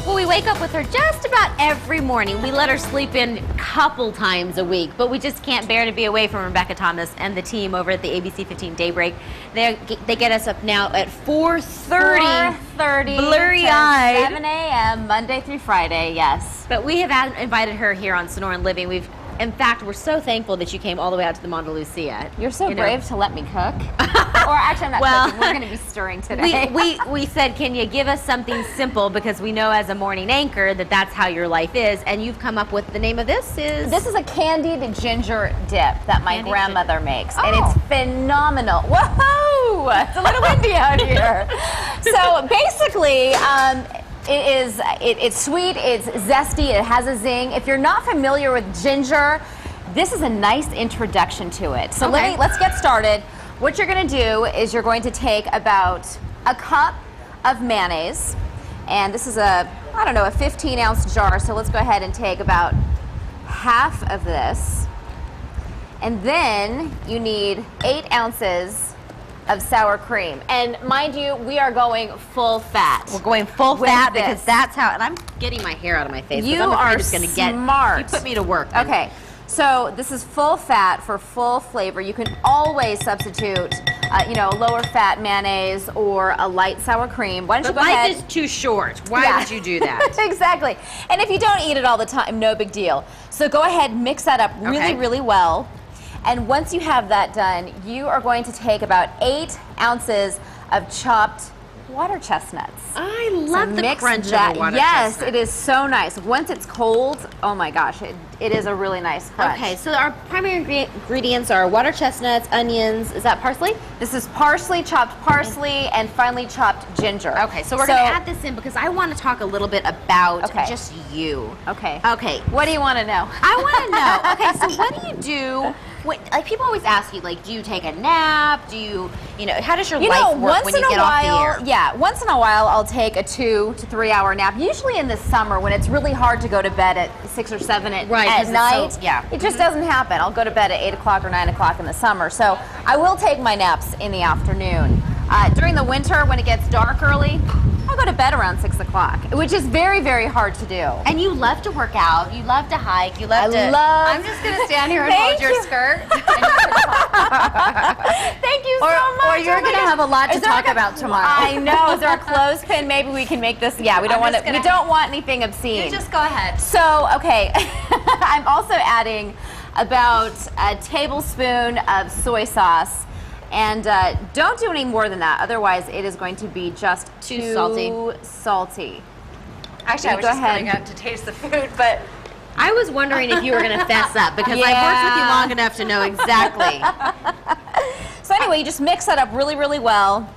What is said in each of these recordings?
Well, we wake up with her just about every morning. We let her sleep in a couple times a week, but we just can't bear to be away from Rebecca Thomas and the team over at the ABC 15 Daybreak. They get us up now at 4:30. 4:30. Blurry-eyed. 7 a.m. Monday through Friday, yes. But we have invited her here on Sonoran Living. In fact, we're so thankful that you came all the way out to the Monte Lucia. You're so brave to let me cook. Or actually, I'm not cooking. We're going to be stirring today. We said, can you give us something simple, because we know as a morning anchor that that's how your life is, and you've come up with the name of this is? This is a candied ginger dip that my grandmother makes, and Oh. it's phenomenal. Whoa! It's a little windy out here. So basically, it's sweet, it's zesty, it has a zing. If you're not familiar with ginger, this is a nice introduction to it. So let's get started. What you're going to do is you're going to take about a cup of mayonnaise, and this is a 15-ounce jar, so let's go ahead and take about half of this. And then you need 8 ounces of sour cream. And mind you, we are going full fat. We're going full fat because that's how, and I'm getting my hair out of my face. You I'm are it's gonna smart. You put me to work. Okay, so this is full fat for full flavor. You can always substitute, a lower fat mayonnaise or a light sour cream. Why don't you go ahead? Life is too short. Why would you do that? Exactly. And if you don't eat it all the time, no big deal. So go ahead, mix that up really, really well. And once you have that done, you are going to take about 8 ounces of chopped water chestnuts. I love the crunch of a water Yes, chestnut. it is so nice. Once it's cold, oh my gosh, it is a really nice crunch. Okay, so our primary ingredients are water chestnuts, onions. Is that parsley? This is parsley, chopped parsley, and finely chopped ginger. Okay, so we're going to add this in because I want to talk a little bit about just you. Okay. Okay. What do you want to know? I want to know. Okay, so what do you do? Like, people always ask you, like, do you take a nap? Do you, how does your life work when you get off the air? Yeah, once in a while I'll take a 2 to 3 hour nap. Usually in the summer when it's really hard to go to bed at 6 or 7 at night. It just doesn't happen. I'll go to bed at 8 o'clock or 9 o'clock in the summer. So I will take my naps in the afternoon. During the winter when it gets dark early, I'll go to bed around 6 o'clock, which is very, very hard to do. And you love to work out. You love to hike. You love I'm just going to stand here and hold your skirt. Thank you so much. Or you're going to have a lot to talk about tomorrow. I know. Is there a clothespin? Maybe we can make this. Yeah, we don't want to. We don't want anything obscene. You just go ahead. So, okay, I'm also adding about a tablespoon of soy sauce. And don't do any more than that, otherwise it is going to be just too salty. Actually, I was just going to taste the food, but I was wondering if you were going to fess up because I've worked with you long enough to know exactly. So anyway, you just mix that up really, really well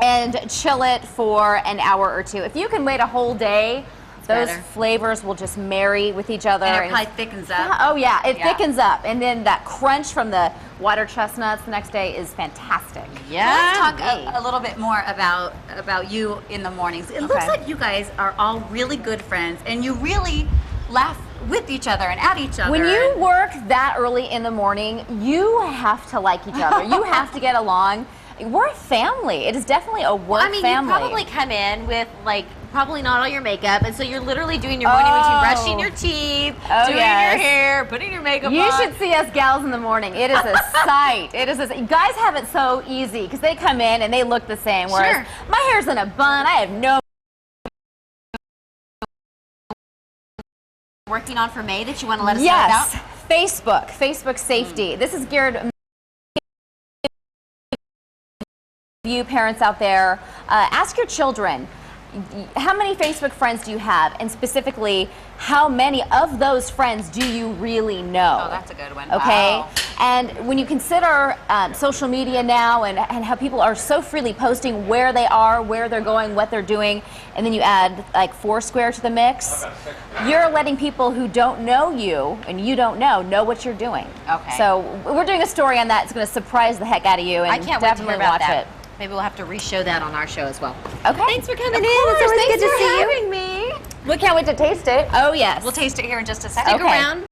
and chill it for an hour or two. If you can wait a whole day, those flavors will just marry with each other. And it probably thickens up. Oh yeah, it thickens up. And then that crunch from the water chestnuts the next day is fantastic. Yeah. Let's talk a little bit more about you in the mornings. It looks like you guys are all really good friends and you really laugh with each other and at each other. When you work that early in the morning, you have to like each other. You have to get along. We're a family. It is definitely a work family. You probably come in with probably not all your makeup, and so you're literally doing your morning routine, brushing your teeth, doing your hair, putting your makeup on. You should see us gals in the morning. It is a sight. It is guys have it so easy because they come in and they look the same, whereas my hair's in a bun. I have no working on for May that you want to let us know about? Facebook safety. This is geared you parents out there. Ask your children, how many Facebook friends do you have? And specifically, how many of those friends do you really know? Oh, that's a good one. Okay? Wow. And when you consider social media now and how people are so freely posting where they are, where they're going, what they're doing, and then you add like Foursquare to the mix, you're letting people who don't know you and you don't know what you're doing. Okay. So we're doing a story on that. It's going to surprise the heck out of you. And I can't wait to hear about watch that. it. Maybe we'll have to re-show that on our show as well. Okay. Thanks for coming in. It's always good to see you. Thanks for having me. We can't wait to taste it. Oh, yes. We'll taste it here in just a second. Stick around.